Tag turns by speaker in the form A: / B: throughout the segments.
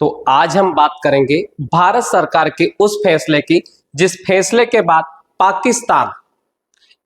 A: तो आज हम बात करेंगे भारत सरकार के उस फैसले की जिस फैसले के बाद पाकिस्तान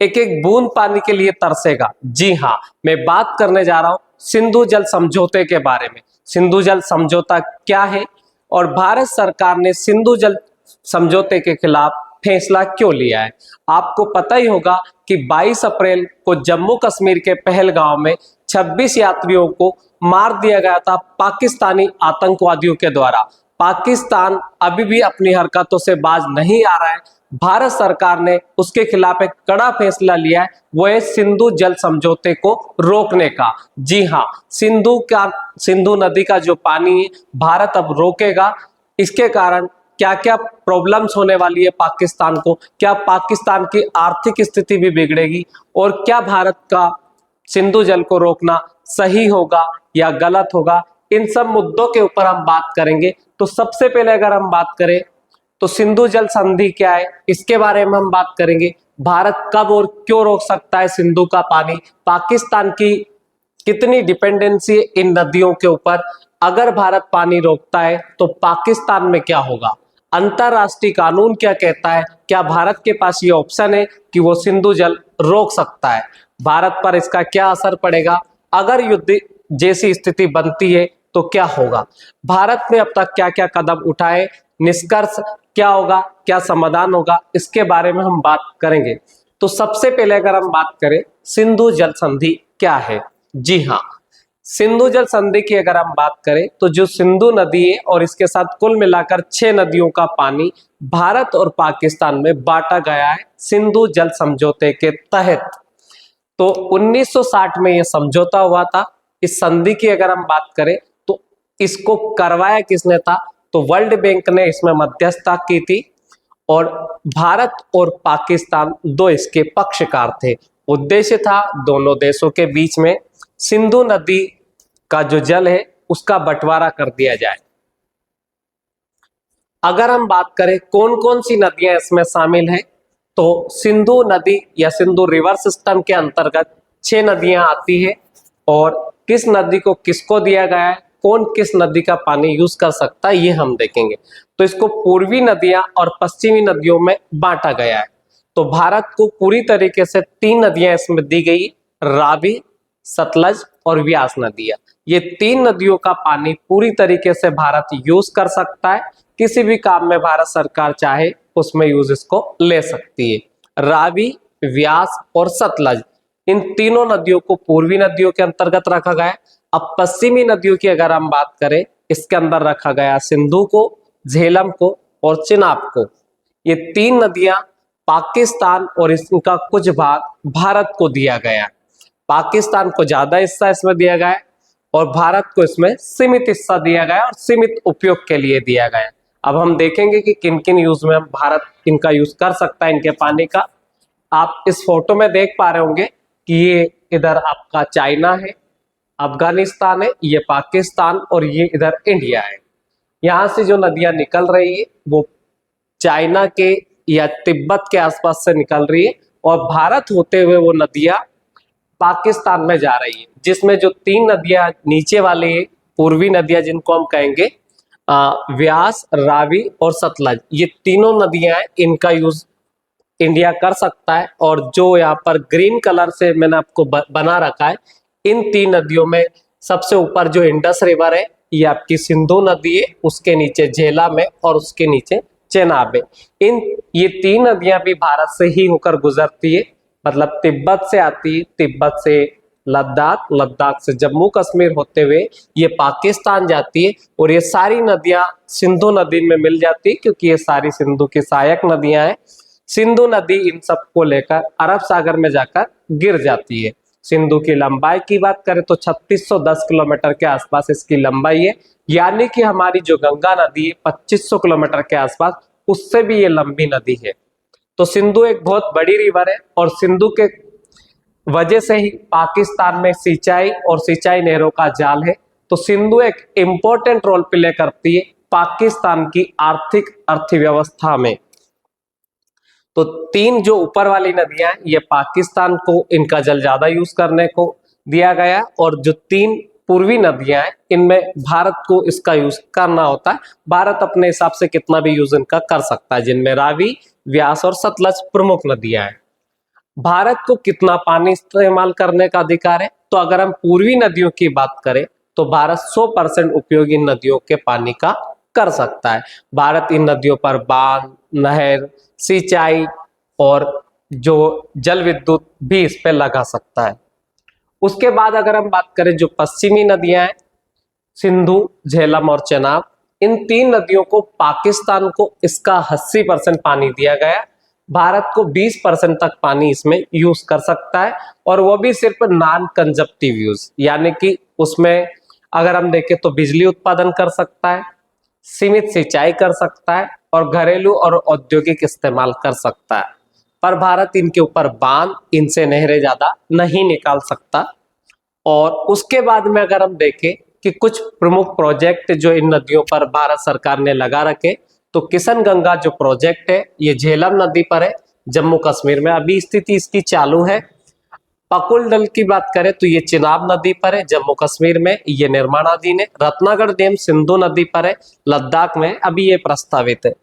A: एक एक बूंद पानी के लिए तरसेगा। जी हाँ, मैं बात करने जा रहा हूं सिंधु जल समझौते के बारे में। सिंधु जल समझौता क्या है और भारत सरकार ने सिंधु जल समझौते के खिलाफ फैसला क्यों लिया है। आपको पता ही होगा कि 22 अप्रैल को जम्मू कश्मीर के पहलगांव में 26 यात्रियों को मार दिया गया था पाकिस्तानी आतंकवादियों के द्वारा। पाकिस्तान अभी भी अपनी हरकतों से बाज नहीं आ रहा है। भारत सरकार ने उसके खिलाफ एक कड़ा फैसला लिया है, वो है सिंधु जल समझौते को रोकने का। जी हाँ, सिंधु नदी का जो पानी है भारत अब रोकेगा। इसके कारण क्या क्या प्रॉब्लम्स होने वाली है पाकिस्तान को, क्या पाकिस्तान की आर्थिक स्थिति भी बिगड़ेगी और क्या भारत का सिंधु जल को रोकना सही होगा या गलत होगा, इन सब मुद्दों के ऊपर हम बात करेंगे। तो सबसे पहले अगर हम बात करें तो सिंधु जल संधि क्या है, इसके बारे में हम बात करेंगे। भारत कब और क्यों रोक सकता है सिंधु का पानी, पाकिस्तान की कितनी डिपेंडेंसी है इन नदियों के ऊपर, अगर भारत पानी रोकता है तो पाकिस्तान में क्या होगा, अंतरराष्ट्रीय कानून क्या कहता है, क्या भारत के पास ये ऑप्शन है कि वो सिंधु जल रोक सकता है, भारत पर इसका क्या असर पड़ेगा, अगर युद्ध जैसी स्थिति बनती है तो क्या होगा, भारत ने अब तक क्या क्या कदम उठाए, निष्कर्ष क्या होगा, क्या समाधान होगा, इसके बारे में हम बात करेंगे। तो सबसे पहले अगर हम बात करें सिंधु जल संधि क्या है। जी हाँ, सिंधु जल संधि की अगर हम बात करें तो जो सिंधु नदी है और इसके साथ कुल मिलाकर 6 नदियों का पानी भारत और पाकिस्तान में बांटा गया है सिंधु जल समझौते के तहत। तो 1960 में यह समझौता हुआ था। इस संधि की अगर हम बात करें तो इसको करवाया किसने था, तो वर्ल्ड बैंक ने इसमें मध्यस्थता की थी और भारत और पाकिस्तान दो इसके पक्षकार थे। उद्देश्य था दोनों देशों के बीच में सिंधु नदी का जो जल है उसका बंटवारा कर दिया जाए। अगर हम बात करें कौन कौन सी नदियां इसमें शामिल हैं, तो सिंधु नदी या सिंधु रिवर सिस्टम के अंतर्गत 6 नदियां आती है और किस नदी को किसको दिया गया है, कौन किस नदी का पानी यूज कर सकता है, ये हम देखेंगे। तो इसको पूर्वी नदियां और पश्चिमी नदियों में बांटा गया है। तो भारत को पूरी तरीके से 3 नदियां इसमें दी गई, रावी, सतलज और व्यास नदियां। ये 3 नदियों का पानी पूरी तरीके से भारत यूज कर सकता है, किसी भी काम में भारत सरकार चाहे उसमें यूज इसको ले सकती है। रावी, व्यास और सतलज, इन तीनों नदियों को पूर्वी नदियों के अंतर्गत रखा गया है। अब पश्चिमी नदियों की अगर हम बात करें, इसके अंदर रखा गया सिंधु को, झेलम को और चिनाब को। ये 3 नदियां पाकिस्तान और इसका कुछ भाग भारत को दिया गया है। पाकिस्तान को ज्यादा हिस्सा इसमें दिया गया है और भारत को इसमें सीमित हिस्सा दिया गया है और सीमित उपयोग के लिए दिया गया है। अब हम देखेंगे कि किन किन यूज में भारत इनका यूज कर सकता है, इनके पानी का। आप इस फोटो में देख पा रहे होंगे कि ये इधर आपका चाइना है, अफगानिस्तान है, ये पाकिस्तान और ये इधर इंडिया है। यहाँ से जो नदियां निकल रही है वो चाइना के या तिब्बत के आसपास से निकल रही है और भारत होते हुए वो नदियां पाकिस्तान में जा रही है, जिसमें जो 3 नदियां नीचे वाली है, पूर्वी नदियां जिनको हम कहेंगे व्यास, रावी और सतलज, ये तीनों नदियां हैं, इनका यूज इंडिया कर सकता है। और जो यहाँ पर ग्रीन कलर से मैंने आपको बना रखा है, इन 3 नदियों में सबसे ऊपर जो इंडस रिवर है ये आपकी सिंधु नदी है, उसके नीचे झेलम है और उसके नीचे चेनाब है। ये 3 नदियां भी भारत से ही होकर गुजरती है, मतलब तिब्बत से आती है, तिब्बत से लद्दाख, लद्दाख से जम्मू कश्मीर होते हुए ये पाकिस्तान जाती है और ये सारी नदियां सिंधु नदी में मिल जाती है क्योंकि ये सारी सिंधु की सहायक नदियां हैं। सिंधु नदी इन सबको लेकर अरब सागर में जाकर गिर जाती है। सिंधु की लंबाई की बात करें तो 3610 किलोमीटर के आसपास इसकी लंबाई है, यानी कि हमारी जो गंगा नदी है 2500 किलोमीटर के आसपास, उससे भी ये लंबी नदी है। तो सिंधु एक बहुत बड़ी रिवर है और सिंधु के वजह से ही पाकिस्तान में सिंचाई और सिंचाई नहरों का जाल है। तो सिंधु एक इंपॉर्टेंट रोल प्ले करती है पाकिस्तान की आर्थिक अर्थव्यवस्था में। तो 3 जो ऊपर वाली नदियां ये पाकिस्तान को इनका जल ज्यादा यूज करने को दिया गया और जो 3 पूर्वी नदियां हैं, इनमें भारत को इसका यूज करना होता है। भारत अपने हिसाब से कितना भी यूज इनका कर सकता है, जिनमें रावी, व्यास और सतलज प्रमुख नदियां हैं। भारत को कितना पानी इस्तेमाल करने का अधिकार है? तो अगर हम पूर्वी नदियों की बात करें तो भारत 100% उपयोग इन नदियों के पानी का कर सकता है। भारत इन नदियों पर बांध, नहर, सिंचाई और जो जल विद्युत भी इस पे लगा सकता है। उसके बाद अगर हम बात करें जो पश्चिमी नदियां हैं, सिंधु, झेलम और चेनाब, इन 3 नदियों को पाकिस्तान को इसका 80% पानी दिया गया। भारत को 20% तक पानी इसमें यूज कर सकता है, और वो भी सिर्फ नॉन कंजप्टिव यूज, यानी कि उसमें अगर हम देखें तो बिजली उत्पादन कर सकता है, सीमित सिंचाई कर सकता है और घरेलू और औद्योगिक इस्तेमाल कर सकता है। पर भारत इनके ऊपर बांध, इनसे नहरें ज्यादा नहीं निकाल सकता। और उसके बाद में अगर हम देखें कि कुछ प्रमुख प्रोजेक्ट जो इन नदियों पर भारत सरकार ने लगा रखे, तो किशन गंगा जो प्रोजेक्ट है ये झेलम नदी पर है, जम्मू कश्मीर में अभी स्थिति इसकी चालू है। पकुल डल की बात करें तो ये चिनाब नदी पर है, जम्मू कश्मीर में ये निर्माणाधीन है। रत्नागढ़ डैम सिंधु नदी पर है, लद्दाख में अभी ये प्रस्तावित है।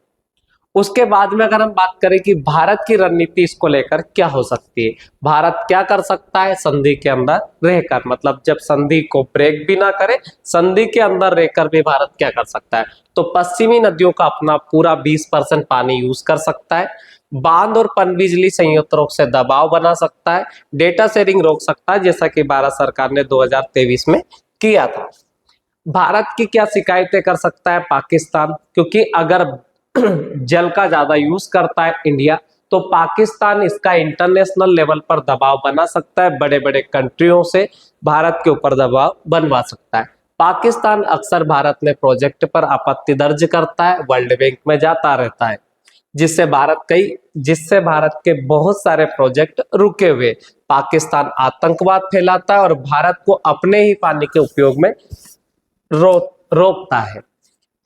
A: उसके बाद में अगर हम बात करें कि भारत की रणनीति इसको लेकर क्या हो सकती है, भारत क्या कर सकता है संधि के अंदर रहकर, मतलब जब संधि को ब्रेक भी ना करे, संधि के अंदर रहकर भी भारत क्या कर सकता है, तो पश्चिमी नदियों का अपना पूरा 20% पानी यूज कर सकता है, बांध और पनबिजली संयंत्रों से दबाव बना सकता है, डेटा शेयरिंग रोक सकता है, जैसा कि भारत सरकार ने 2023 में किया था। भारत की क्या शिकायतें कर सकता है पाकिस्तान, क्योंकि अगर जल का ज्यादा यूज करता है इंडिया, तो पाकिस्तान इसका इंटरनेशनल लेवल पर दबाव बना सकता है, बड़े बड़े कंट्रियों से भारत के ऊपर दबाव बनवा सकता है। पाकिस्तान अक्सर भारत में प्रोजेक्ट पर आपत्ति दर्ज करता है, वर्ल्ड बैंक में जाता रहता है, जिससे भारत के बहुत सारे प्रोजेक्ट रुके हुए। पाकिस्तान आतंकवाद फैलाता है और भारत को अपने ही पानी के उपयोग में रोकता है।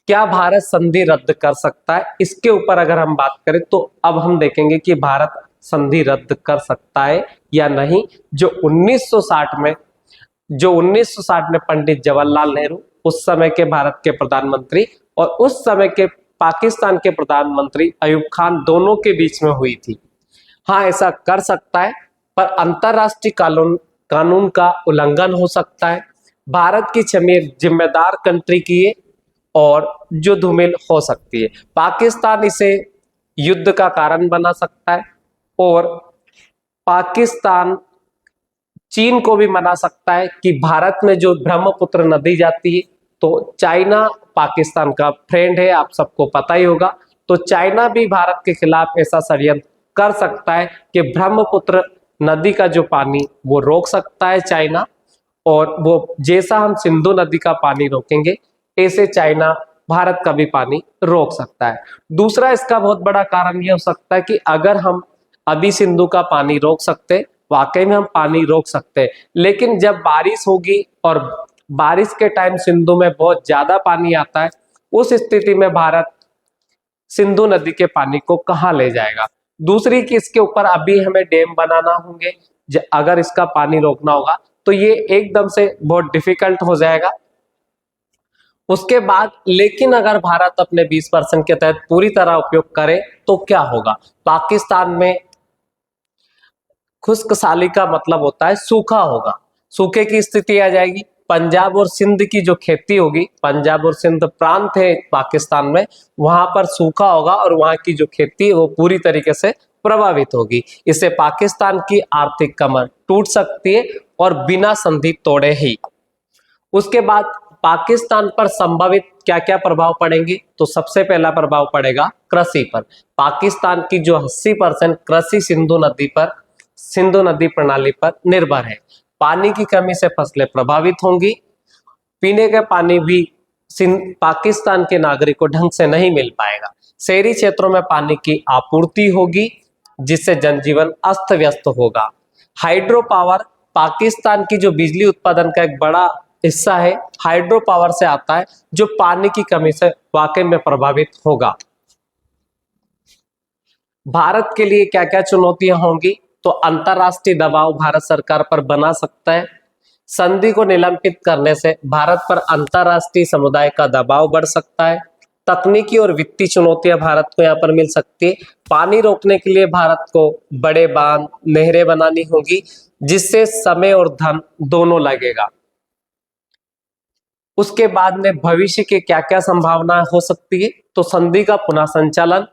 A: क्या भारत संधि रद्द कर सकता है? इसके ऊपर अगर हम बात करें तो अब हम देखेंगे कि भारत संधि रद्द कर सकता है या नहीं। जो 1960 में पंडित जवाहरलाल नेहरू, उस समय के भारत के प्रधानमंत्री, और उस समय के पाकिस्तान के प्रधानमंत्री अयूब खान, दोनों के बीच में हुई थी। हाँ, ऐसा कर सकता है, पर अंतरराष्ट्रीय कानून का उल्लंघन हो सकता है। भारत की छवि जिम्मेदार कंट्री की है और जो धूमिल हो सकती है। पाकिस्तान इसे युद्ध का कारण बना सकता है, और पाकिस्तान चीन को भी मना सकता है कि भारत में जो ब्रह्मपुत्र नदी जाती है, तो चाइना पाकिस्तान का फ्रेंड है, आप सबको पता ही होगा, तो चाइना भी भारत के खिलाफ ऐसा षड्यंत्र कर सकता है कि ब्रह्मपुत्र नदी का जो पानी वो रोक सकता है चाइना, और वो जैसा हम सिंधु नदी का पानी रोकेंगे ऐसे चाइना भारत का भी पानी रोक सकता है। दूसरा इसका बहुत बड़ा कारण यह हो सकता है कि अगर हम अभी सिंधु का पानी रोक सकते, वाकई में हम पानी रोक सकते हैं, लेकिन जब बारिश होगी और बारिश के टाइम सिंधु में बहुत ज्यादा पानी आता है, उस स्थिति में भारत सिंधु नदी के पानी को कहाँ ले जाएगा। दूसरी कि इसके ऊपर अभी हमें डैम बनाना होंगे, अगर इसका पानी रोकना होगा तो ये एकदम से बहुत डिफिकल्ट हो जाएगा। उसके बाद लेकिन अगर भारत अपने 20% के तहत पूरी तरह उपयोग करे तो क्या होगा, पाकिस्तान में खुश्कसाली का मतलब होता है सूखा होगा, सूखे की स्थिति आ जाएगी। पंजाब और सिंध की जो खेती होगी, पंजाब और सिंध प्रांत है पाकिस्तान में, वहां पर सूखा होगा और वहां की जो खेती है वो पूरी तरीके से प्रभावित होगी। इससे पाकिस्तान की आर्थिक कमर टूट सकती है और बिना संधि तोड़े ही। उसके बाद पाकिस्तान पर संभावित क्या क्या प्रभाव पड़ेंगे, तो सबसे पहला प्रभाव पड़ेगा कृषि पर। पाकिस्तान की जो 80% कृषि सिंधु नदी प्रणाली पर निर्भर है। पानी की कमी से फसलें प्रभावित होंगी, पीने का पानी भी पाकिस्तान के नागरिक को ढंग से नहीं मिल पाएगा। शहरी क्षेत्रों में पानी की आपूर्ति होगी, जिससे जनजीवन अस्त व्यस्त होगा। हाइड्रो पावर, पाकिस्तान की जो बिजली उत्पादन का एक बड़ा हिस्सा है हाइड्रो पावर से आता है, जो पानी की कमी से वाकई में प्रभावित होगा। भारत के लिए क्या क्या चुनौतियां होंगी, तो अंतरराष्ट्रीय दबाव भारत सरकार पर बना सकता है, संधि को निलंबित करने से भारत पर अंतरराष्ट्रीय समुदाय का दबाव बढ़ सकता है। तकनीकी और वित्तीय चुनौतियां भारत को यहाँ पर मिल सकती है। पानी रोकने के लिए भारत को बड़े बांध, नहरें बनानी होगी, जिससे समय और धन दोनों लगेगा। उसके बाद में भविष्य की क्या क्या संभावना हो सकती है, तो संधि का पुनः संचालन,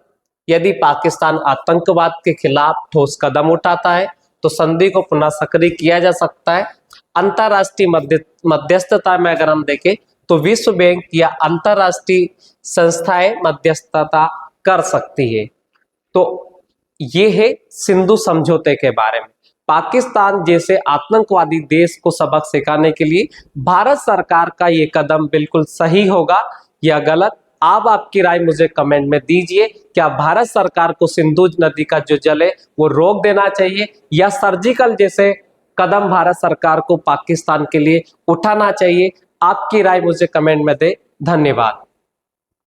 A: यदि पाकिस्तान आतंकवाद के खिलाफ ठोस कदम उठाता है तो संधि को पुनः सक्रिय किया जा सकता है। अंतरराष्ट्रीय मध्यस्थता में अगर हम देखें तो विश्व बैंक या अंतरराष्ट्रीय संस्थाएं मध्यस्थता कर सकती है। तो ये है सिंधु समझौते के बारे में। पाकिस्तान जैसे आतंकवादी देश को सबक सिखाने के लिए भारत सरकार का ये कदम बिल्कुल सही होगा या गलत, आप आपकी राय मुझे कमेंट में दीजिए। क्या भारत सरकार को सिंधु नदी का जो जल है वो रोक देना चाहिए या सर्जिकल जैसे कदम भारत सरकार को पाकिस्तान के लिए उठाना चाहिए? आपकी राय मुझे कमेंट में दे। धन्यवाद।